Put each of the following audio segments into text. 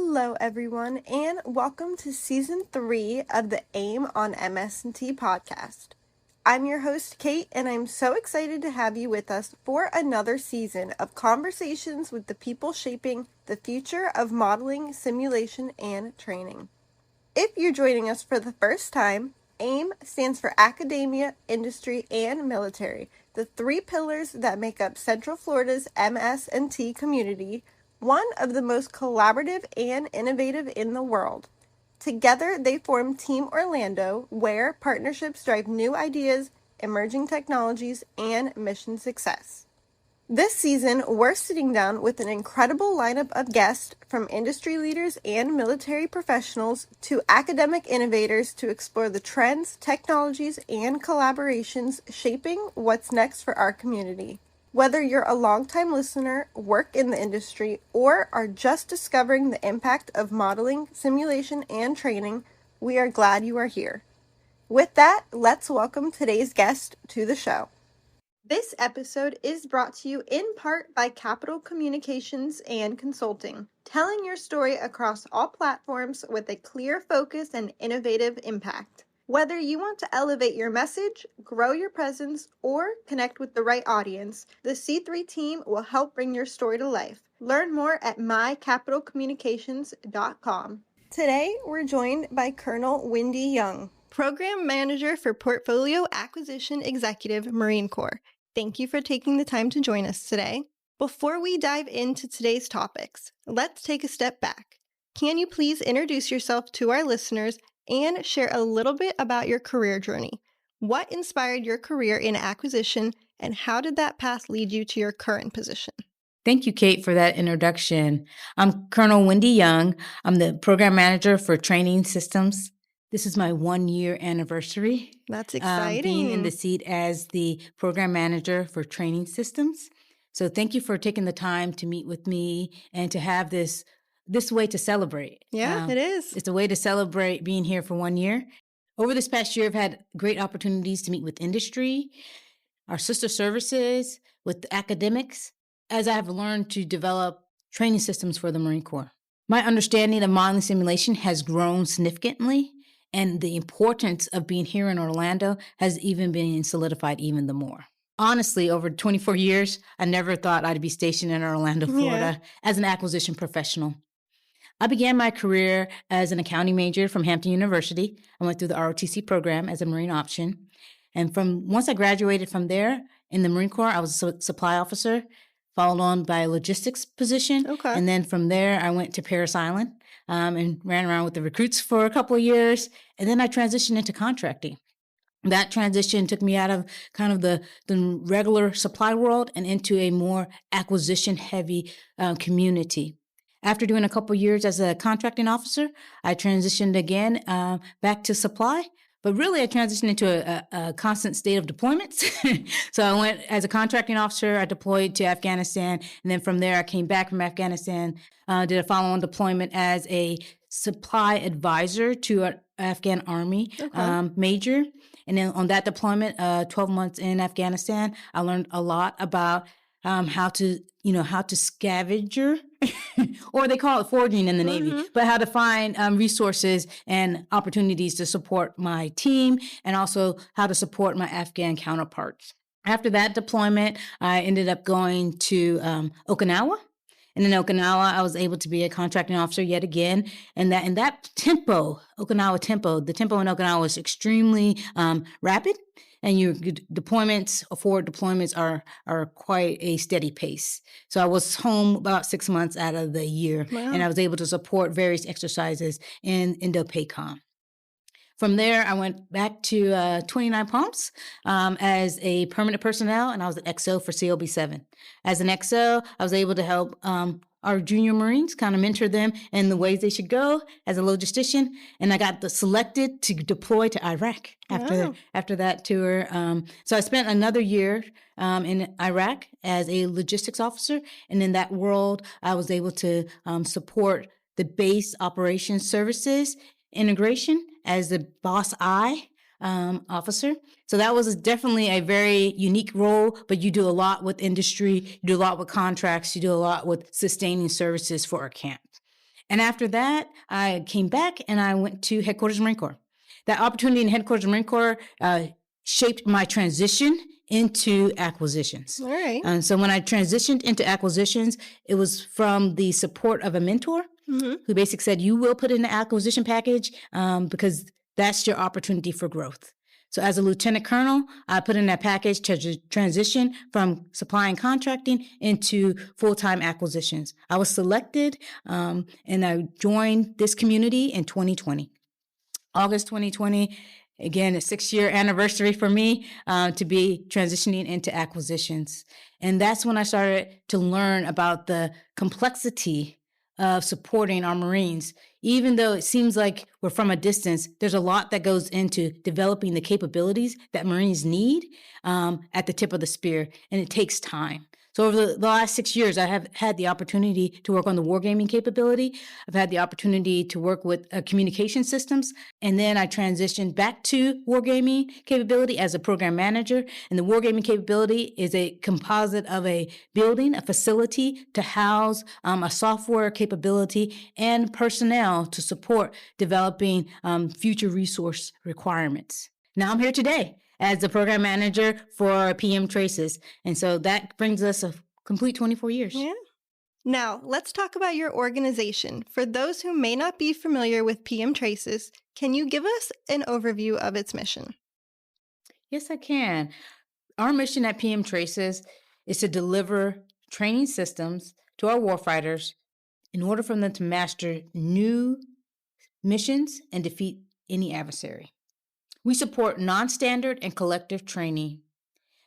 Hello, everyone, and welcome to Season 3 of the AIM on MS&T podcast. I'm your host, Kate, and I'm so excited to have you with us for another season of conversations with the people shaping the future of modeling, simulation, and training. If you're joining us for the first time, AIM stands for Academia, Industry, and Military, the three pillars that make up Central Florida's MS&T community, one of the most collaborative and innovative in the world. Together, they form Team Orlando, where partnerships drive new ideas, emerging technologies, and mission success. This season, we're sitting down with an incredible lineup of guests from industry leaders and military professionals to academic innovators to explore the trends, technologies, and collaborations shaping what's next for our community. Whether you're a longtime listener, work in the industry, or are just discovering the impact of modeling, simulation, and training, we are glad you are here. With that, let's welcome today's guest to the show. This episode is brought to you in part by Capital Communications and Consulting, telling your story across all platforms with a clear focus and innovative impact. Whether you want to elevate your message, grow your presence, or connect with the right audience, the C3 team will help bring your story to life. Learn more at mycapitalcommunications.com. Today, we're joined by Colonel Wynndee Young, Program Manager for Portfolio Acquisition Executive, Marine Corps. Thank you for taking the time to join us today. Before we dive into today's topics, let's take a step back. Can you please introduce yourself to our listeners and share a little bit about your career journey? What inspired your career in acquisition, and how did that path lead you to your current position? Thank you, Kate, for that introduction. I'm Colonel Wynndee Young. I'm the Program Manager for Training Systems. This is my 1-year anniversary. That's exciting. Being in the seat as the Program Manager for Training Systems. So thank you for taking the time to meet with me and to have this way to celebrate. Yeah, it is. It's a way to celebrate being here for 1 year. Over this past year, I've had great opportunities to meet with industry, our sister services, with academics, as I have learned to develop training systems for the Marine Corps. My understanding of modeling simulation has grown significantly, and the importance of being here in Orlando has even been solidified even the more. Honestly, over 24 years, I never thought I'd be stationed in Orlando, Florida as an acquisition professional. I began my career as an accounting major from Hampton University. I went through the ROTC program as a Marine option. And once I graduated from there in the Marine Corps, I was a supply officer, followed on by a logistics position. Okay. And then from there, I went to Parris Island and ran around with the recruits for a couple of years. And then I transitioned into contracting. That transition took me out of kind of the regular supply world and into a more acquisition-heavy community. After doing a couple of years as a contracting officer, I transitioned again back to supply. But really, I transitioned into a constant state of deployments. So I went as a contracting officer, I deployed to Afghanistan. And then from there, I came back from Afghanistan, did a follow-on deployment as a supply advisor to an Afghan Army major. And then on that deployment, 12 months in Afghanistan, I learned a lot about how to scavenger, or they call it foraging in the Navy, but how to find resources and opportunities to support my team and also how to support my Afghan counterparts. After that deployment, I ended up going to Okinawa. And in Okinawa, I was able to be a contracting officer yet again. And that tempo, Okinawa tempo, the tempo in Okinawa is extremely rapid. And your deployments, forward deployments are quite a steady pace. So I was home about 6 months out of the year, and I was able to support various exercises in Indo-PACOM. From there, I went back to 29 Palms as a permanent personnel, and I was an XO for CLB-7. As an XO, I was able to help our junior Marines, kind of mentor them in the ways they should go as a logistician. And I got selected to deploy to Iraq after that tour. So I spent another year in Iraq as a logistics officer. And in that world, I was able to support the base operations services integration as the boss I officer. So that was definitely a very unique role, but you do a lot with industry, you do a lot with contracts, you do a lot with sustaining services for our camp. And after that, I came back and I went to Headquarters Marine Corps. That opportunity in Headquarters Marine Corps shaped my transition into acquisitions. All right. And so when I transitioned into acquisitions, it was from the support of a mentor who basically said, you will put in an acquisition package because that's your opportunity for growth. So as a lieutenant colonel, I put in that package to transition from supply and contracting into full-time acquisitions. I was selected and I joined this community in 2020. August 2020, again, a 6-year anniversary for me to be transitioning into acquisitions. And that's when I started to learn about the complexity of supporting our Marines. Even though it seems like we're from a distance, there's a lot that goes into developing the capabilities that Marines need at the tip of the spear, and it takes time. So over the last 6 years, I have had the opportunity to work on the wargaming capability. I've had the opportunity to work with communication systems. And then I transitioned back to wargaming capability as a program manager. And the wargaming capability is a composite of a building, a facility to house a software capability and personnel to support developing future resource requirements. Now I'm here today as the program manager for PM TRASYS. And so that brings us a complete 24 years. Yeah. Now, let's talk about your organization. For those who may not be familiar with PM TRASYS, can you give us an overview of its mission? Yes, I can. Our mission at PM TRASYS is to deliver training systems to our warfighters in order for them to master new missions and defeat any adversary. We support non-standard and collective training,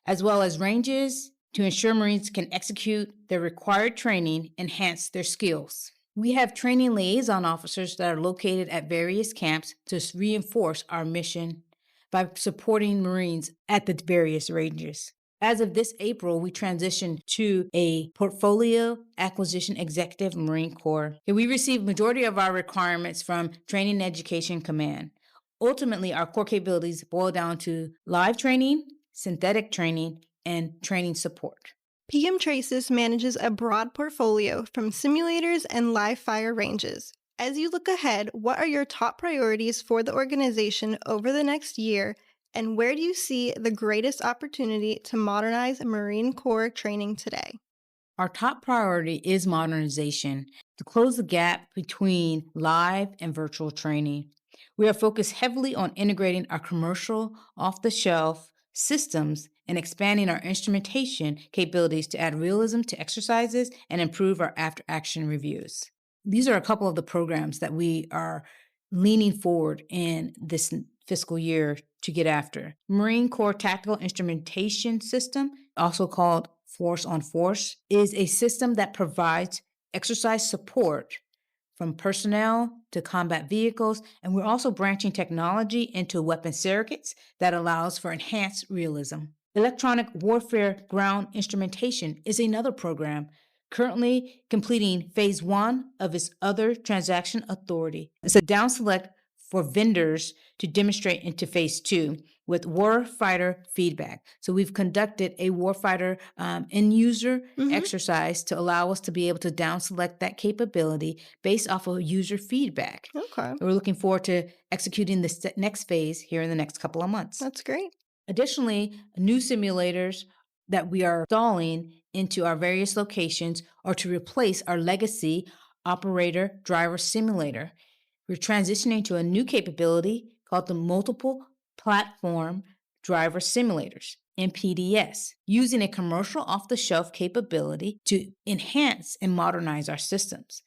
as well as ranges to ensure Marines can execute their required training, enhance their skills. We have training liaison officers that are located at various camps to reinforce our mission by supporting Marines at the various ranges. As of this April, we transitioned to a portfolio acquisition executive Marine Corps. We receive majority of our requirements from Training and Education Command. Ultimately, our core capabilities boil down to live training, synthetic training, and training support. PM TRASYS manages a broad portfolio from simulators and live fire ranges. As you look ahead, what are your top priorities for the organization over the next year, and where do you see the greatest opportunity to modernize Marine Corps training today? Our top priority is modernization to close the gap between live and virtual training. We are focused heavily on integrating our commercial, off-the-shelf systems and expanding our instrumentation capabilities to add realism to exercises and improve our after-action reviews. These are a couple of the programs that we are leaning forward in this fiscal year to get after. Marine Corps Tactical Instrumentation System, also called Force on Force, is a system that provides exercise support from personnel to combat vehicles, and we're also branching technology into weapon surrogates that allows for enhanced realism. Electronic Warfare Ground Instrumentation is another program currently completing phase 1 of its other transaction authority. It's a down select for vendors to demonstrate into phase 2 with warfighter feedback. So we've conducted a warfighter end user exercise to allow us to be able to down select that capability based off of user feedback. Okay. We're looking forward to executing this next phase here in the next couple of months. That's great. Additionally, new simulators that we are installing into our various locations are to replace our legacy operator driver simulator. We're transitioning to a new capability called the Multiple Platform Driver Simulators, MPDS, using a commercial off-the-shelf capability to enhance and modernize our systems.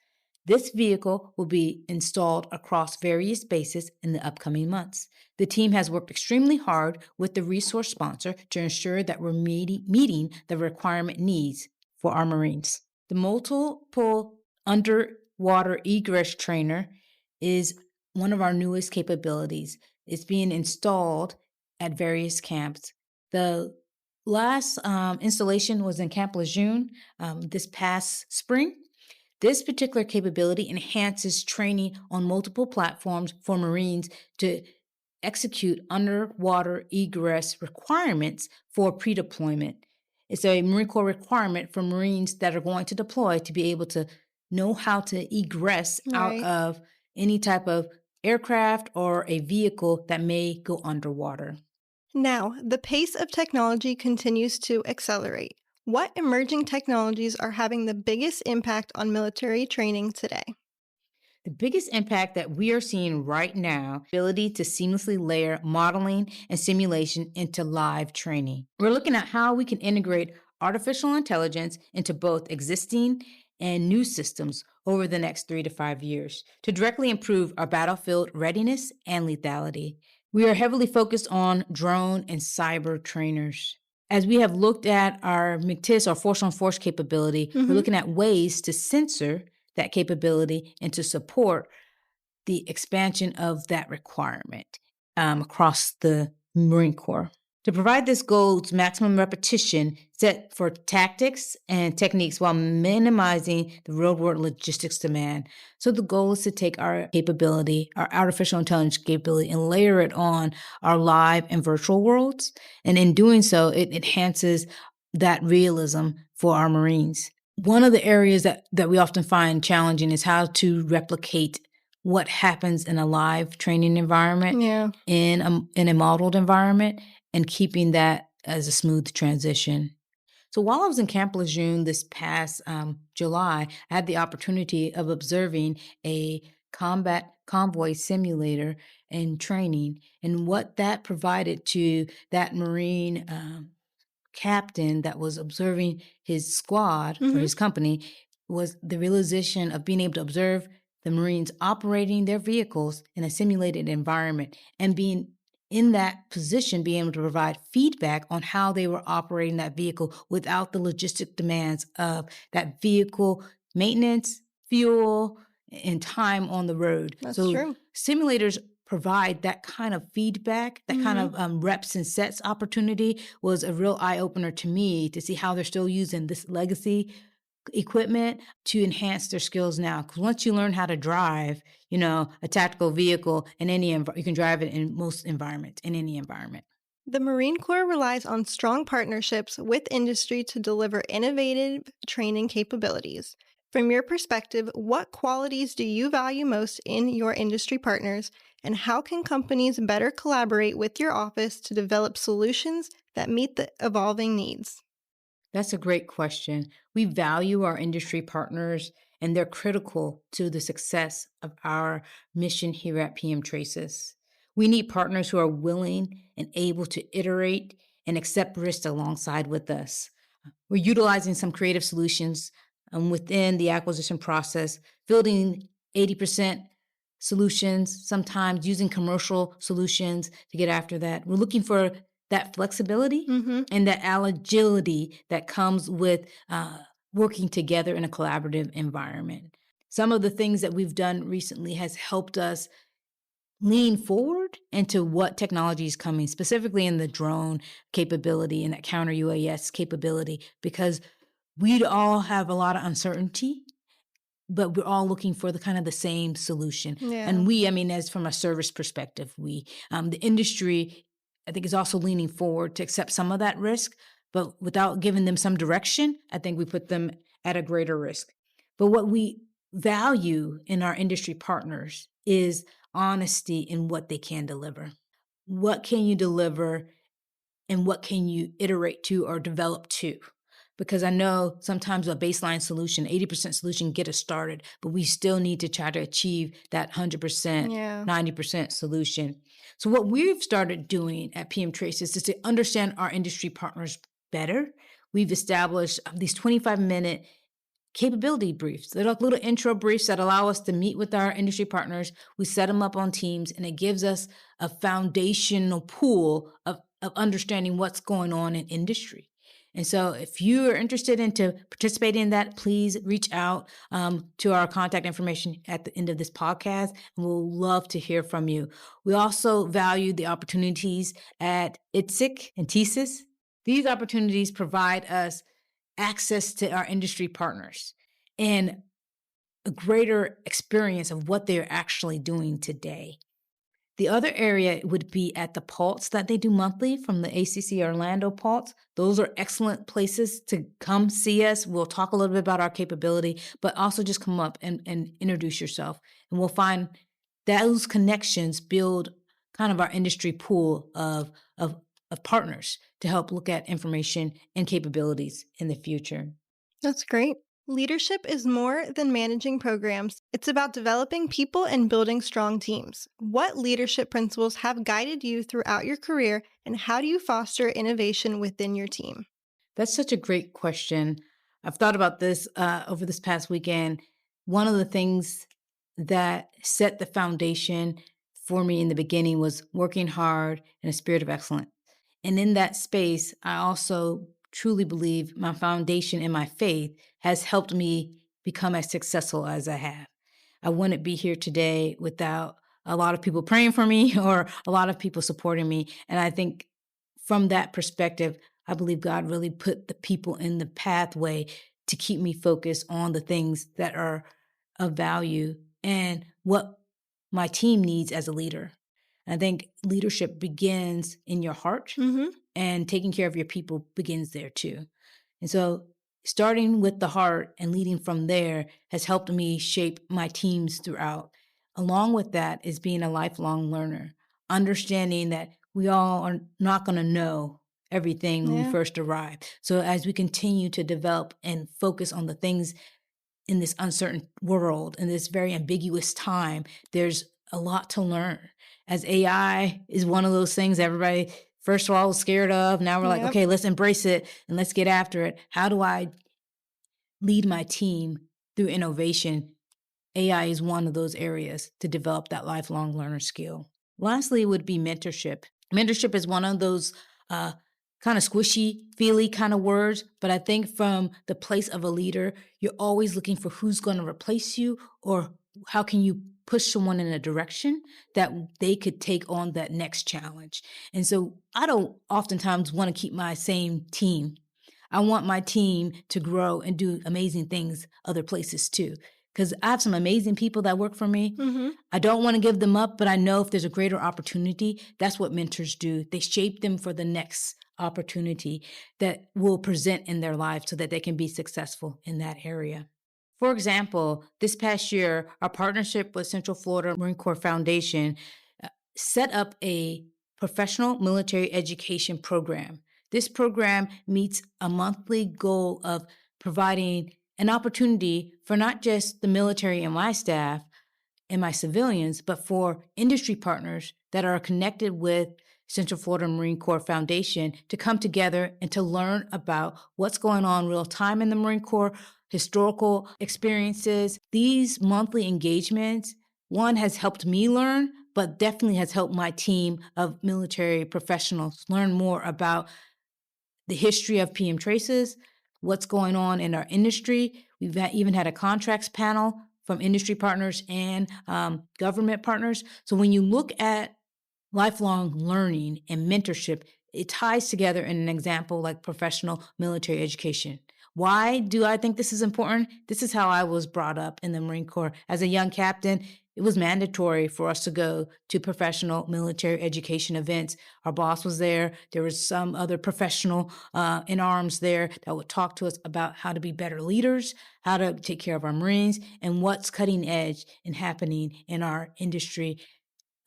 This vehicle will be installed across various bases in the upcoming months. The team has worked extremely hard with the resource sponsor to ensure that we're meeting the requirement needs for our Marines. The Multiple Underwater Egress Trainer is one of our newest capabilities. It's being installed at various camps. The last installation was in Camp Lejeune this past spring. This particular capability enhances training on multiple platforms for Marines to execute underwater egress requirements for pre-deployment. It's a Marine Corps requirement for Marines that are going to deploy to be able to know how to egress out Right. of any type of aircraft or a vehicle that may go underwater. Now, the pace of technology continues to accelerate. What emerging technologies are having the biggest impact on military training today? The biggest impact that we are seeing right now, ability to seamlessly layer modeling and simulation into live training. We're looking at how we can integrate artificial intelligence into both existing and new systems over the next 3 to 5 years to directly improve our battlefield readiness and lethality. We are heavily focused on drone and cyber trainers. As we have looked at our MCTIS, our force on force capability, we're Hmm. looking at ways to censor that capability and to support the expansion of that requirement across the Marine Corps. To provide this goal's maximum repetition set for tactics and techniques while minimizing the real world logistics demand. So, the goal is to take our capability, our artificial intelligence capability, and layer it on our live and virtual worlds. And in doing so, it enhances that realism for our Marines. One of the areas that we often find challenging is how to replicate what happens in a live training environment Yeah. in a modeled environment and keeping that as a smooth transition. So while I was in Camp Lejeune this past July, I had the opportunity of observing a combat convoy simulator and training, and what that provided to that Marine captain that was observing his squad or Hmm. his company was the realization of being able to observe the Marines operating their vehicles in a simulated environment and being in that position, being able to provide feedback on how they were operating that vehicle without the logistic demands of that vehicle maintenance, fuel, and time on the road. That's So true. simulators provide that kind of feedback, that kind Hmm. of reps and sets opportunity was a real eye opener to me to see how they're still using this legacy equipment to enhance their skills now. Because once you learn how to drive, a tactical vehicle in you can drive it in most environments, in any environment. The Marine Corps relies on strong partnerships with industry to deliver innovative training capabilities. From your perspective, what qualities do you value most in your industry partners, and how can companies better collaborate with your office to develop solutions that meet the evolving needs? That's a great question. We value our industry partners, and they're critical to the success of our mission here at PM TRASYS. We need partners who are willing and able to iterate and accept risk alongside with us. We're utilizing some creative solutions within the acquisition process, building 80% solutions, sometimes using commercial solutions to get after that. We're looking for that flexibility Mm-hmm. and that agility that comes with working together in a collaborative environment. Some of the things that we've done recently has helped us lean forward into what technology is coming, specifically in the drone capability and that counter UAS capability, because we'd all have a lot of uncertainty, but we're all looking for the kind of the same solution. Yeah. And I mean, as from a service perspective, the industry, I think, is also leaning forward to accept some of that risk, but without giving them some direction, I think we put them at a greater risk. But what we value in our industry partners is honesty in what they can deliver. What can you deliver and what can you iterate to or develop to? Because I know sometimes a baseline solution, 80% solution, get us started, but we still need to try to achieve that 100%, Yeah. 90% solution. So what we've started doing at PM Traces is to understand our industry partners better. We've established these 25-minute capability briefs. They're like little intro briefs that allow us to meet with our industry partners. We set them up on Teams, and it gives us a foundational pool of understanding what's going on in industry. And so if you are interested into participating in that, please reach out to our contact information at the end of this podcast, and we'll love to hear from you. We also value the opportunities at ITSIC and TSIS. These opportunities provide us access to our industry partners and a greater experience of what they're actually doing today. The other area would be at the Pulse that they do monthly from the ACC Orlando Pulse. Those are excellent places to come see us. We'll talk a little bit about our capability, but also just come up and introduce yourself. And we'll find those connections build kind of our industry pool of partners to help look at information and capabilities in the future. That's great. Leadership is more than managing programs. It's about developing people and building strong teams. What leadership principles have guided you throughout your career, and how do you foster innovation within your team? That's such a great question. I've thought about this over this past weekend. One of the things that set the foundation for me in the beginning was working hard in a spirit of excellence. And in that space, I also truly believe my foundation in my faith has helped me become as successful as I have. I wouldn't be here today without a lot of people praying for me or a lot of people supporting me. And I think from that perspective, I believe God really put the people in the pathway to keep me focused on the things that are of value and what my team needs as a leader. I think leadership begins in your heart, and taking care of your people begins there too. And so starting with the heart and leading from there has helped me shape my teams throughout. Along with that is being a lifelong learner, understanding that we all are not going to know everything when we first arrive. So as we continue to develop and focus on the things in this uncertain world, in this very ambiguous time, there's a lot to learn. As AI is one of those things everybody, first of all, was scared of. Now we're like, okay, let's embrace it and let's get after it. How do I lead my team through innovation? AI is one of those areas to develop that lifelong learner skill. Lastly, would be mentorship. Mentorship is one of those kind of squishy, feely kind of words, but I think from the place of a leader, you're always looking for who's going to replace you, or how can you push someone in a direction that they could take on that next challenge. And so I don't oftentimes want to keep my same team. I want my team to grow and do amazing things other places too, because I have some amazing people that work for me. I don't want to give them up, but I know if there's a greater opportunity, that's what mentors do. They shape them for the next opportunity that will present in their lives so that they can be successful in that area. For example, this past year, our partnership with Central Florida Marine Corps Foundation set up a professional military education program. This program meets a monthly goal of providing an opportunity for not just the military and my staff and my civilians, but for industry partners that are connected with Central Florida Marine Corps Foundation to come together and to learn about what's going on real time in the Marine Corps, historical experiences. These monthly engagements, one, has helped me learn, but definitely has helped my team of military professionals learn more about the history of PM TRASYS, what's going on in our industry. We've even had a contracts panel from industry partners and government partners. So when you look at lifelong learning and mentorship, it ties together in an example like professional military education. Why do I think this is important? This is how I was brought up in the Marine Corps. As a young captain, it was mandatory for us to go to professional military education events. Our boss was there. There was some other professional in arms there that would talk to us about how to be better leaders, how to take care of our Marines, and what's cutting edge and happening in our industry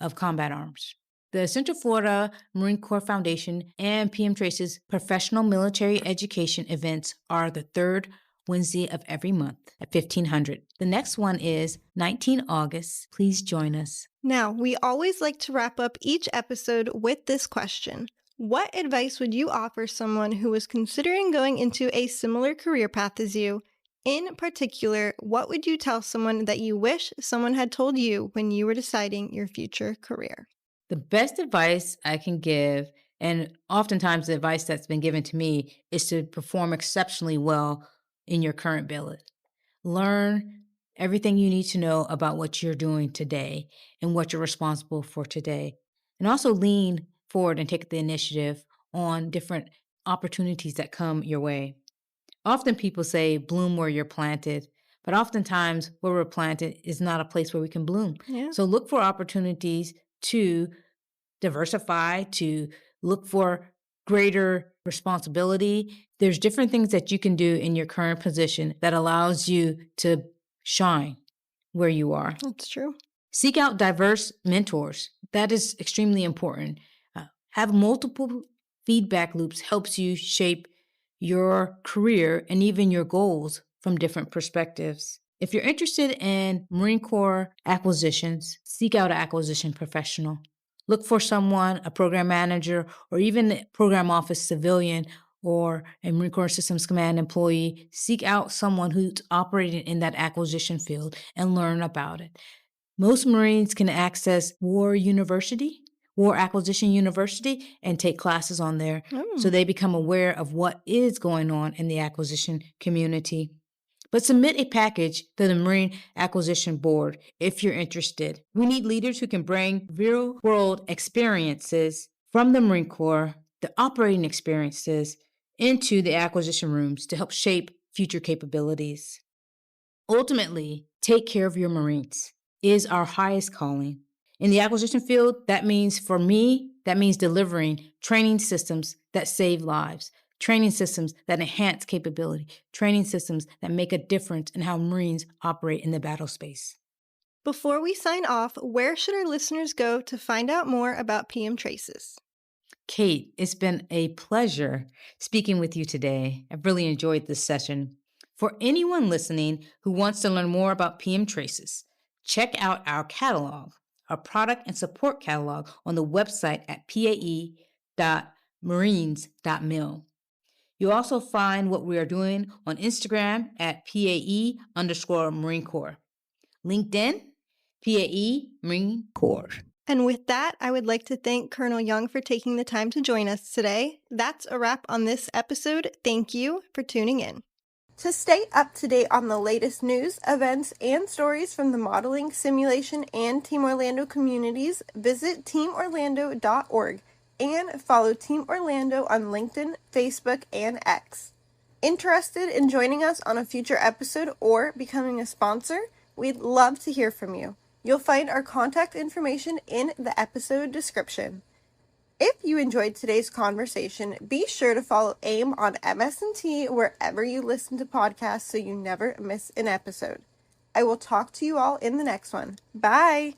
of combat arms. The Central Florida Marine Corps Foundation and PM TRASYS professional military education events are the third Wednesday of every month at 1500. The next one is 19 August. Please join us. Now, we always like to wrap up each episode with this question. What advice would you offer someone who is considering going into a similar career path as you? In particular, what would you tell someone that you wish someone had told you when you were deciding your future career? The best advice I can give, and oftentimes the advice that's been given to me, is to perform exceptionally well in your current billet. Learn everything you need to know about what you're doing today and what you're responsible for today. And also lean forward and take the initiative on different opportunities that come your way. Often people say, bloom where you're planted, but oftentimes where we're planted is not a place where we can bloom. Yeah. So look for opportunities to diversify, to look for greater responsibility. There's different things that you can do in your current position that allows you to shine where you are. That's true. Seek out diverse mentors. That is extremely important. Have multiple feedback loops helps you shape your career and even your goals from different perspectives. If you're interested in Marine Corps acquisitions, seek out an acquisition professional. Look for someone, a program manager, or even a program office civilian or a Marine Corps Systems Command employee. Seek out someone who's operating in that acquisition field and learn about it. Most Marines can access War Acquisition University, and take classes on there. So they become aware of what is going on in the acquisition community. But submit a package to the Marine Acquisition Board if you're interested. We need leaders who can bring real-world experiences from the Marine Corps, the operating experiences, into the acquisition rooms to help shape future capabilities. Ultimately, take care of your Marines is our highest calling. In the acquisition field, that means delivering training systems that save lives, training systems that enhance capability, training systems that make a difference in how Marines operate in the battle space. Before we sign off, where should our listeners go to find out more about PM TRASYS? Kate, it's been a pleasure speaking with you today. I've really enjoyed this session. For anyone listening who wants to learn more about PM TRASYS, check out our catalog, our product and support catalog on the website at pae.marines.mil. You'll also find what we are doing on Instagram at PAE_Marine Corps. LinkedIn, PAE Marine Corps. And with that, I would like to thank Colonel Young for taking the time to join us today. That's a wrap on this episode. Thank you for tuning in. To stay up to date on the latest news, events, and stories from the modeling, simulation, and Team Orlando communities, visit teamorlando.org and follow Team Orlando on LinkedIn, Facebook, and X. Interested in joining us on a future episode or becoming a sponsor? We'd love to hear from you. You'll find our contact information in the episode description. If you enjoyed today's conversation, be sure to follow AIM on MS&T wherever you listen to podcasts so you never miss an episode. I will talk to you all in the next one. Bye!